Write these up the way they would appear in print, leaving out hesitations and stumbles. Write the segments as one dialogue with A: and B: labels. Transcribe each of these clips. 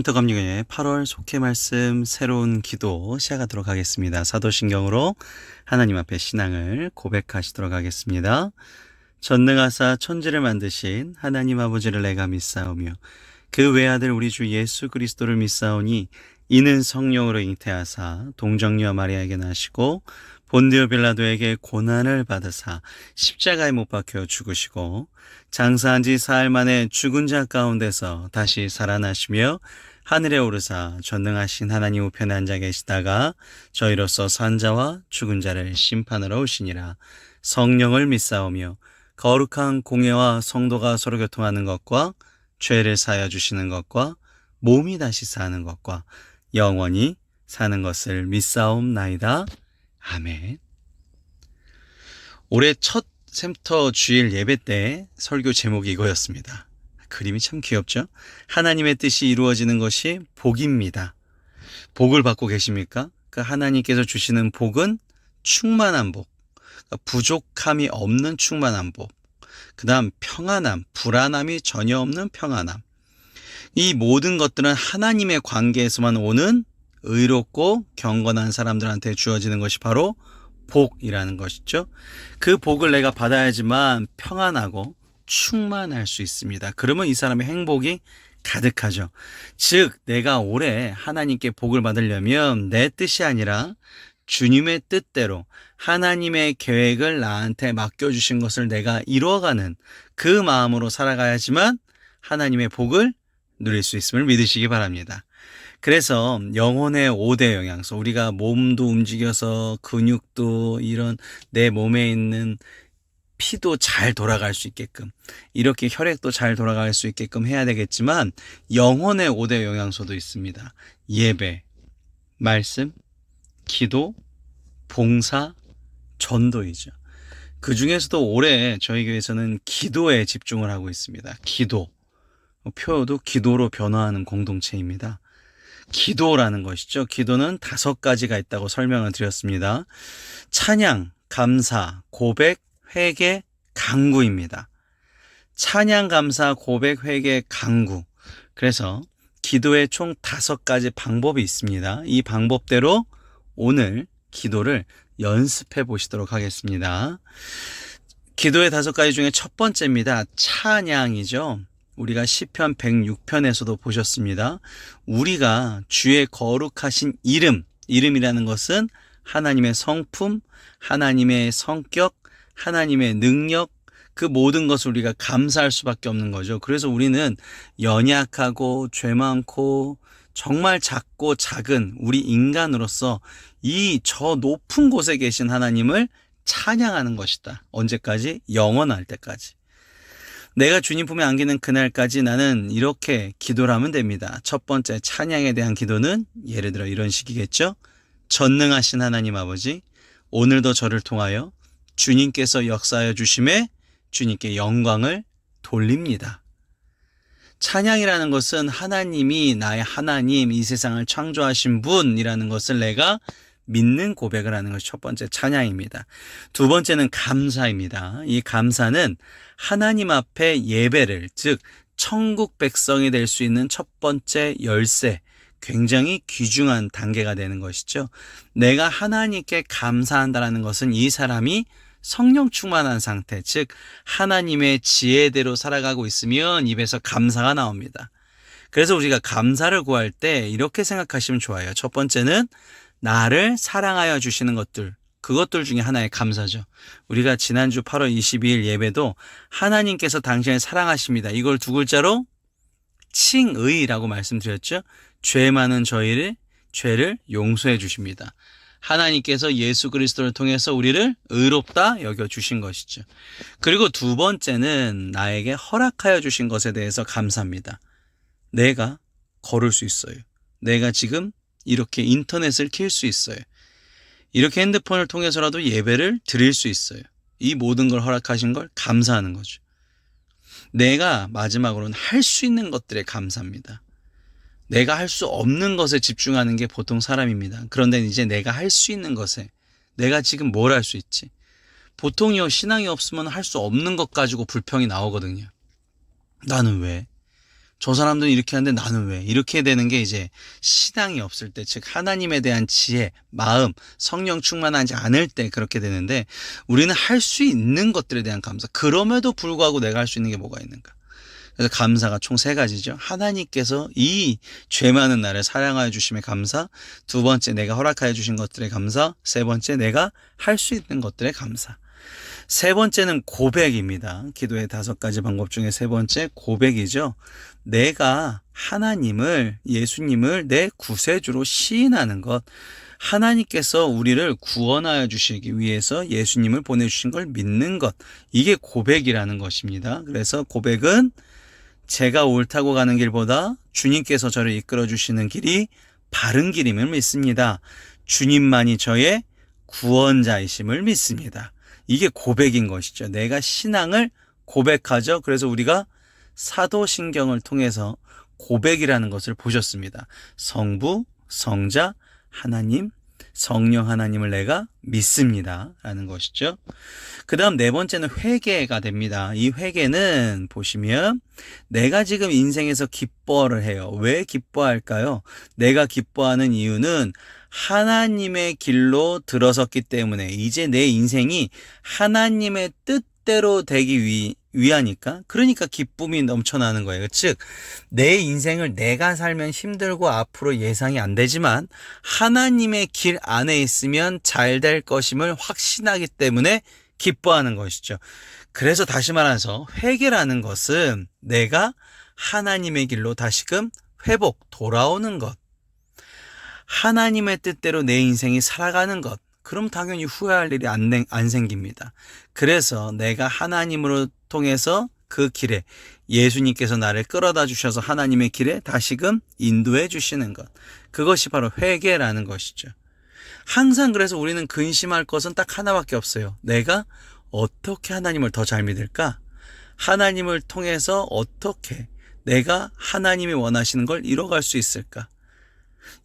A: 검리교의 8월 속회 말씀 새로운 기도 시작하도록 하겠습니다. 사도신경으로 하나님 앞에 신앙을 고백하시도록 하겠습니다. 전능하사 천지를 만드신 하나님 아버지를 내가 믿사오며 그 외아들 우리 주 예수 그리스도를 믿사오니 이는 성령으로 잉태하사 동정녀 마리아에게 나시고 본디오 빌라도에게 고난을 받으사 십자가에 못 박혀 죽으시고 장사한 지 사흘 만에 죽은 자 가운데서 다시 살아나시며 하늘에 오르사 전능하신 하나님 우편에 앉아 계시다가 저희로서 산 자와 죽은 자를 심판하러 오시니라. 성령을 믿사오며 거룩한 공예와 성도가 서로 교통하는 것과 죄를 사하여 주시는 것과 몸이 다시 사는 것과 영원히 사는 것을 믿사옵나이다. 아멘. 올해 첫 샘터 주일 예배 때 설교 제목이 이거였습니다. 그림이 참 귀엽죠? 하나님의 뜻이 이루어지는 것이 복입니다. 복을 받고 계십니까? 그 하나님께서 주시는 복은 충만한 복, 그러니까 부족함이 없는 충만한 복, 그 다음 평안함, 불안함이 전혀 없는 평안함. 이 모든 것들은 하나님의 관계에서만 오는 의롭고 경건한 사람들한테 주어지는 것이 바로 복이라는 것이죠. 그 복을 내가 받아야지만 평안하고 충만할 수 있습니다. 그러면 이 사람의 행복이 가득하죠. 즉 내가 올해 하나님께 복을 받으려면 내 뜻이 아니라 주님의 뜻대로 하나님의 계획을 나한테 맡겨주신 것을 내가 이루어가는 그 마음으로 살아가야지만 하나님의 복을 누릴 수 있음을 믿으시기 바랍니다. 그래서 영혼의 5대 영양소, 우리가 몸도 움직여서 근육도 이런 내 몸에 있는 피도 잘 돌아갈 수 있게끔, 이렇게 혈액도 잘 돌아갈 수 있게끔 해야 되겠지만 영혼의 5대 영양소도 있습니다. 예배, 말씀, 기도, 봉사, 전도이죠. 그 중에서도 올해 저희 교회에서는 기도에 집중을 하고 있습니다. 기도, 표도 기도로 변화하는 공동체입니다. 기도라는 것이죠. 기도는 5가지가 있다고 설명을 드렸습니다. 찬양, 감사, 고백, 회개, 간구입니다. 찬양, 감사, 고백, 회개, 간구. 그래서 기도에 총 5가지 방법이 있습니다. 이 방법대로 오늘 기도를 연습해 보시도록 하겠습니다. 기도의 5가지 중에 첫 번째입니다. 찬양이죠. 우리가 시편 106편에서도 보셨습니다. 우리가 주의 거룩하신 이름이라는 것은 하나님의 성품, 하나님의 성격, 하나님의 능력, 그 모든 것을 우리가 감사할 수밖에 없는 거죠. 그래서 우리는 연약하고 죄 많고 정말 작고 작은 우리 인간으로서 이 저 높은 곳에 계신 하나님을 찬양하는 것이다. 언제까지? 영원할 때까지. 내가 주님 품에 안기는 그날까지 나는 이렇게 기도를 하면 됩니다. 첫 번째 찬양에 대한 기도는 예를 들어 이런 식이겠죠. 전능하신 하나님 아버지, 오늘도 저를 통하여 주님께서 역사하여 주심에 주님께 영광을 돌립니다. 찬양이라는 것은 하나님이 나의 하나님, 이 세상을 창조하신 분이라는 것을 내가 믿는 고백을 하는 것이 첫 번째 찬양입니다. 두 번째는 감사입니다. 이 감사는 하나님 앞에 예배를, 즉 천국 백성이 될 수 있는 첫 번째 열쇠, 굉장히 귀중한 단계가 되는 것이죠. 내가 하나님께 감사한다는 것은 이 사람이 성령 충만한 상태, 즉 하나님의 지혜대로 살아가고 있으면 입에서 감사가 나옵니다. 그래서 우리가 감사를 구할 때 이렇게 생각하시면 좋아요. 첫 번째는 나를 사랑하여 주시는 것들, 그것들 중에 하나의 감사죠. 우리가 지난주 8월 22일 예배도 하나님께서 당신을 사랑하십니다. 이걸 2글자로 칭의라고 말씀드렸죠. 죄 많은 저희를 죄를 용서해 주십니다. 하나님께서 예수 그리스도를 통해서 우리를 의롭다 여겨주신 것이죠. 그리고 두 번째는 나에게 허락하여 주신 것에 대해서 감사합니다. 내가 걸을 수 있어요. 내가 지금 이렇게 인터넷을 켤 수 있어요. 이렇게 핸드폰을 통해서라도 예배를 드릴 수 있어요. 이 모든 걸 허락하신 걸 감사하는 거죠. 내가 마지막으로는 할 수 있는 것들에 감사합니다. 내가 할 수 없는 것에 집중하는 게 보통 사람입니다. 그런데 이제 내가 할 수 있는 것에, 내가 지금 뭘 할 수 있지? 보통요, 신앙이 없으면 할 수 없는 것 가지고 불평이 나오거든요. 나는 왜? 저 사람들은 이렇게 하는데 나는 왜? 이렇게 되는 게 이제 신앙이 없을 때, 즉 하나님에 대한 지혜, 마음, 성령 충만하지 않을 때 그렇게 되는데, 우리는 할 수 있는 것들에 대한 감사. 그럼에도 불구하고 내가 할 수 있는 게 뭐가 있는가? 그래서 감사가 총 세 가지죠. 하나님께서 이 죄 많은 나를 사랑하여 주심에 감사, 두 번째 내가 허락하여 주신 것들에 감사, 세 번째 내가 할 수 있는 것들에 감사. 세 번째는 고백입니다. 기도의 5가지 방법 중에 세 번째 고백이죠. 내가 하나님을, 예수님을 내 구세주로 시인하는 것. 하나님께서 우리를 구원하여 주시기 위해서 예수님을 보내주신 걸 믿는 것. 이게 고백이라는 것입니다. 그래서 고백은 제가 옳다고 가는 길보다 주님께서 저를 이끌어 주시는 길이 바른 길임을 믿습니다. 주님만이 저의 구원자이심을 믿습니다. 이게 고백인 것이죠. 내가 신앙을 고백하죠. 그래서 우리가 사도신경을 통해서 고백이라는 것을 보셨습니다. 성부, 성자, 하나님, 성령 하나님을 내가 믿습니다. 라는 것이죠. 그 다음 네 번째는 회개가 됩니다. 이 회개는 보시면 내가 지금 인생에서 기뻐를 해요. 왜 기뻐할까요? 내가 기뻐하는 이유는 하나님의 길로 들어섰기 때문에 이제 내 인생이 하나님의 뜻대로 되기 위하니까, 그러니까 기쁨이 넘쳐나는 거예요. 즉 내 인생을 내가 살면 힘들고 앞으로 예상이 안 되지만 하나님의 길 안에 있으면 잘 될 것임을 확신하기 때문에 기뻐하는 것이죠. 그래서 다시 말해서 회개라는 것은 내가 하나님의 길로 다시금 돌아오는 것, 하나님의 뜻대로 내 인생이 살아가는 것. 그럼 당연히 후회할 일이 안 생깁니다. 그래서 내가 하나님으로 통해서 그 길에 예수님께서 나를 끌어다 주셔서 하나님의 길에 다시금 인도해 주시는 것. 그것이 바로 회개라는 것이죠. 항상 그래서 우리는 근심할 것은 딱 하나밖에 없어요. 내가 어떻게 하나님을 더 잘 믿을까? 하나님을 통해서 어떻게 내가 하나님이 원하시는 걸 이뤄갈 수 있을까?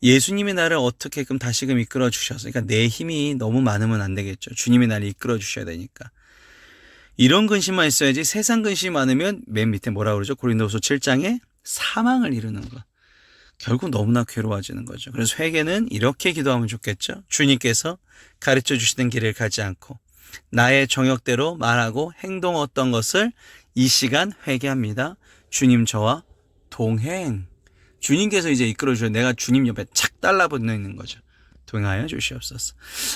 A: 예수님이 나를 어떻게끔 다시금 이끌어 주셔서, 그러니까 내 힘이 너무 많으면 안 되겠죠. 주님이 나를 이끌어 주셔야 되니까. 이런 근심만 있어야지. 세상 근심이 많으면 맨 밑에 뭐라 그러죠? 고린도후서 7장에 사망을 이루는 것. 결국 너무나 괴로워지는 거죠. 그래서 회개는 이렇게 기도하면 좋겠죠. 주님께서 가르쳐 주시는 길을 가지 않고 나의 정욕대로 말하고 행동했던 것을 이 시간 회개합니다. 주님 저와 동행. 주님께서 이제 이끌어 주셔서 내가 주님 옆에 착 달라붙는 있는 거죠. 동행하여 주시옵소서.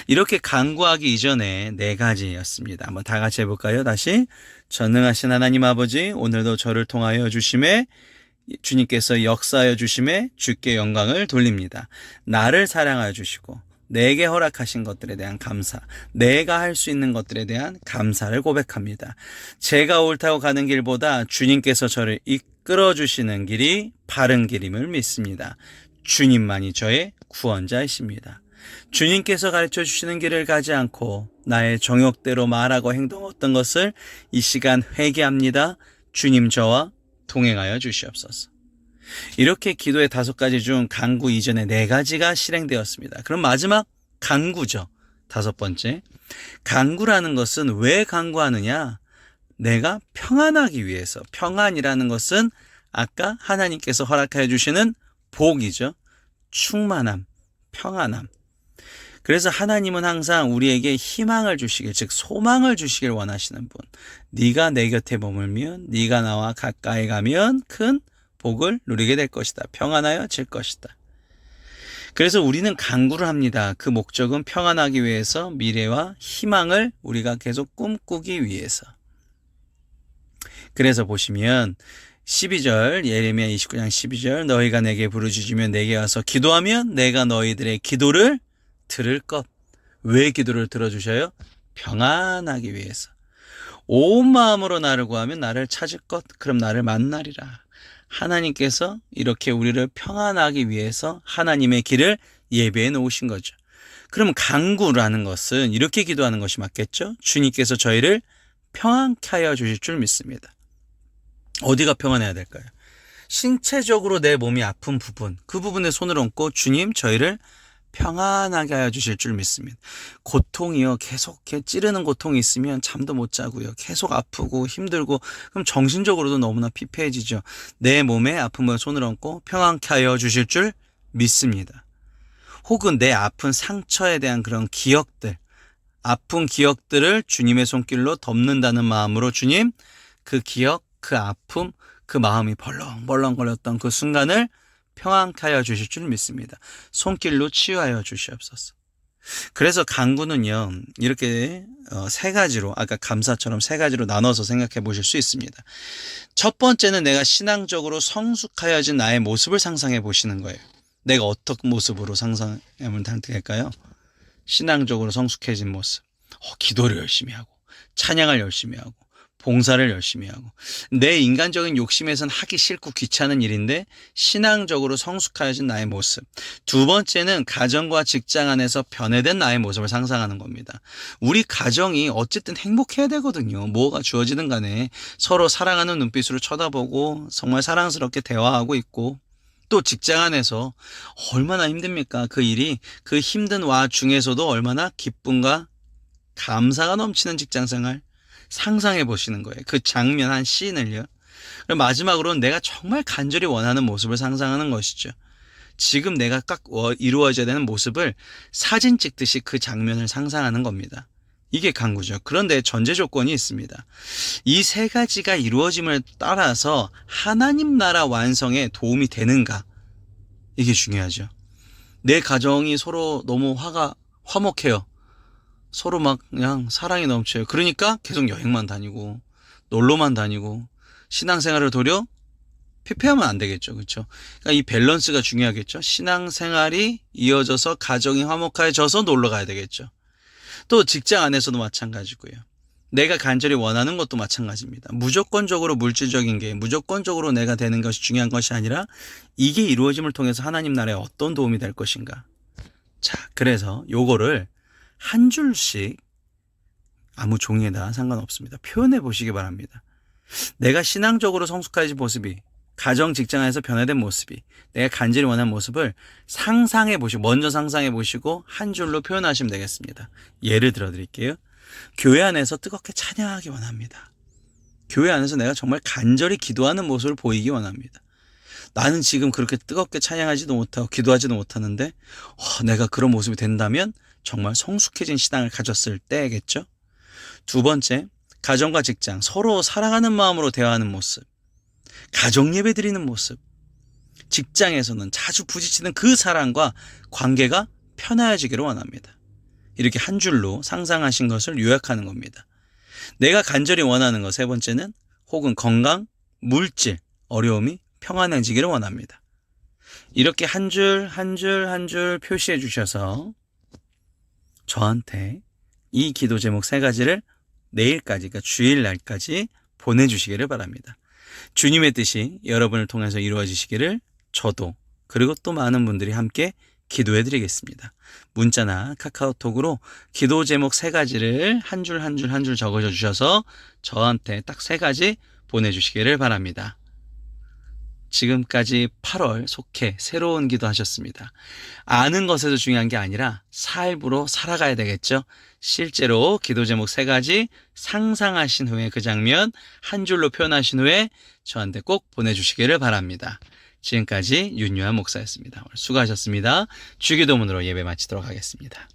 A: 이렇게 간구하기 이전에 4가지였습니다. 한번 다 같이 해볼까요? 다시. 전능하신 하나님 아버지, 오늘도 저를 통하여 주심에, 주님께서 역사하여 주심에 주께 영광을 돌립니다. 나를 사랑하여 주시고 내게 허락하신 것들에 대한 감사, 내가 할 수 있는 것들에 대한 감사를 고백합니다. 제가 옳다고 가는 길보다 주님께서 저를 이끌어 주시는 길이 바른 길임을 믿습니다. 주님만이 저의 구원자이십니다. 주님께서 가르쳐 주시는 길을 가지 않고 나의 정욕대로 말하고 행동했던 것을 이 시간 회개합니다. 주님 저와 동행하여 주시옵소서. 이렇게 기도의 5가지 중 간구 이전에 4가지가 실행되었습니다. 그럼 마지막 간구죠. 5번째. 간구라는 것은 왜 간구하느냐? 내가 평안하기 위해서. 평안이라는 것은 아까 하나님께서 허락하여 주시는 복이죠. 충만함, 평안함. 그래서 하나님은 항상 우리에게 희망을 주시길, 즉 소망을 주시길 원하시는 분. 네가 내 곁에 머물면, 네가 나와 가까이 가면 큰 복을 누리게 될 것이다. 평안하여질 것이다. 그래서 우리는 간구를 합니다. 그 목적은 평안하기 위해서, 미래와 희망을 우리가 계속 꿈꾸기 위해서. 그래서 보시면 12절, 예레미야 29장 12절, 너희가 내게 부르짖으면 내게 와서 기도하면 내가 너희들의 기도를 들을 것. 왜 기도를 들어주셔요? 평안하기 위해서. 온 마음으로 나를 구하면 나를 찾을 것. 그럼 나를 만나리라. 하나님께서 이렇게 우리를 평안하기 위해서 하나님의 길을 예배해 놓으신 거죠. 그럼 간구라는 것은 이렇게 기도하는 것이 맞겠죠? 주님께서 저희를 평안케 하여 주실 줄 믿습니다. 어디가 평안해야 될까요? 신체적으로 내 몸이 아픈 부분, 그 부분에 손을 얹고 주님 저희를 평안하게 하여 주실 줄 믿습니다. 고통이요, 계속 이렇게 찌르는 고통이 있으면 잠도 못 자고요. 계속 아프고 힘들고, 그럼 정신적으로도 너무나 피폐해지죠. 내 몸에 아픔을 손을 얹고 평안케 하여 주실 줄 믿습니다. 혹은 내 아픈 상처에 대한 그런 기억들, 아픈 기억들을 주님의 손길로 덮는다는 마음으로 주님, 그 기억, 그 아픔, 그 마음이 벌렁벌렁거렸던 그 순간을 평안케 하여 주실 줄 믿습니다. 손길로 치유하여 주시옵소서. 그래서 간구는요, 이렇게 세 가지로, 아까 감사처럼 세 가지로 나눠서 생각해 보실 수 있습니다. 첫 번째는 내가 신앙적으로 성숙하여진 나의 모습을 상상해 보시는 거예요. 내가 어떤 모습으로 상상하면 될까요? 신앙적으로 성숙해진 모습. 기도를 열심히 하고, 찬양을 열심히 하고, 봉사를 열심히 하고. 내 인간적인 욕심에선 하기 싫고 귀찮은 일인데 신앙적으로 성숙하여진 나의 모습. 두 번째는 가정과 직장 안에서 변해된 나의 모습을 상상하는 겁니다. 우리 가정이 어쨌든 행복해야 되거든요. 뭐가 주어지든 간에 서로 사랑하는 눈빛으로 쳐다보고 정말 사랑스럽게 대화하고 있고, 또 직장 안에서 얼마나 힘듭니까? 그 일이, 그 힘든 와중에서도 얼마나 기쁨과 감사가 넘치는 직장생활 상상해 보시는 거예요. 그 장면 한 씬을요. 그리고 마지막으로는 내가 정말 간절히 원하는 모습을 상상하는 것이죠. 지금 내가 딱 이루어져야 되는 모습을 사진 찍듯이 그 장면을 상상하는 겁니다. 이게 간구죠. 그런데 전제 조건이 있습니다. 이 세 가지가 이루어짐을 따라서 하나님 나라 완성에 도움이 되는가? 이게 중요하죠. 내 가정이 서로 너무 화목해요. 서로 막 그냥 사랑이 넘쳐요. 그러니까 계속 여행만 다니고 놀러만 다니고 신앙생활을 도려 피폐하면 안 되겠죠. 그렇죠? 그러니까 이 밸런스가 중요하겠죠. 신앙생활이 이어져서 가정이 화목해져서 놀러 가야 되겠죠. 또 직장 안에서도 마찬가지고요. 내가 간절히 원하는 것도 마찬가지입니다. 무조건적으로 물질적인 게, 무조건적으로 내가 되는 것이 중요한 것이 아니라 이게 이루어짐을 통해서 하나님 나라에 어떤 도움이 될 것인가. 자, 그래서 요거를 한 줄씩 아무 종이에다 상관없습니다. 표현해 보시기 바랍니다. 내가 신앙적으로 성숙해진 모습이, 가정 직장에서 변화된 모습이, 내가 간절히 원하는 모습을 상상해 보시고, 먼저 상상해 보시고 한 줄로 표현하시면 되겠습니다. 예를 들어 드릴게요. 교회 안에서 뜨겁게 찬양하기 원합니다. 교회 안에서 내가 정말 간절히 기도하는 모습을 보이기 원합니다. 나는 지금 그렇게 뜨겁게 찬양하지도 못하고 기도하지도 못하는데 내가 그런 모습이 된다면 정말 성숙해진 신앙을 가졌을 때겠죠. 두 번째, 가정과 직장 서로 사랑하는 마음으로 대화하는 모습, 가정 예배 드리는 모습, 직장에서는 자주 부딪히는 그 사람과 관계가 편해지기를 원합니다. 이렇게 한 줄로 상상하신 것을 요약하는 겁니다. 내가 간절히 원하는 것 세 번째는 혹은 건강, 물질, 어려움이 평안해지기를 원합니다. 이렇게 한 줄 한 줄 한 줄 표시해 주셔서 저한테 이 기도 제목 세 가지를 내일까지, 그러니까 주일날까지 보내주시기를 바랍니다. 주님의 뜻이 여러분을 통해서 이루어지시기를 저도, 그리고 또 많은 분들이 함께 기도해 드리겠습니다. 문자나 카카오톡으로 기도 제목 세 가지를 한 줄 한 줄 한 줄 적어줘 주셔서 저한테 딱 세 가지 보내주시기를 바랍니다. 지금까지 8월 속해 새로운 기도 하셨습니다. 아는 것에서 중요한 게 아니라 삶으로 살아가야 되겠죠. 실제로 기도 제목 세 가지 상상하신 후에 그 장면 한 줄로 표현하신 후에 저한테 꼭 보내주시기를 바랍니다. 지금까지 윤유한 목사였습니다. 오늘 수고하셨습니다. 주기도문으로 예배 마치도록 하겠습니다.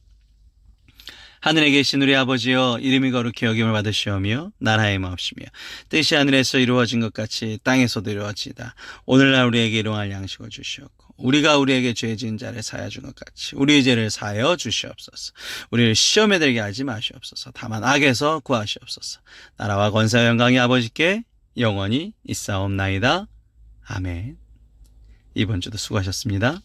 A: 하늘에 계신 우리 아버지여, 이름이 거룩히 여김을 받으시오며 나라의 마옵시며 뜻이 하늘에서 이루어진 것 같이 땅에서도 이루어지이다. 오늘날 우리에게 일용할 양식을 주시옵고 우리가 우리에게 죄 지은 자를 사하여 준 것 같이 우리의 죄를 사하여 주시옵소서. 우리를 시험에 들게 하지 마시옵소서. 다만 악에서 구하시옵소서. 나라와 권세와 영광이 아버지께 영원히 있사옵나이다. 아멘. 이번 주도 수고하셨습니다.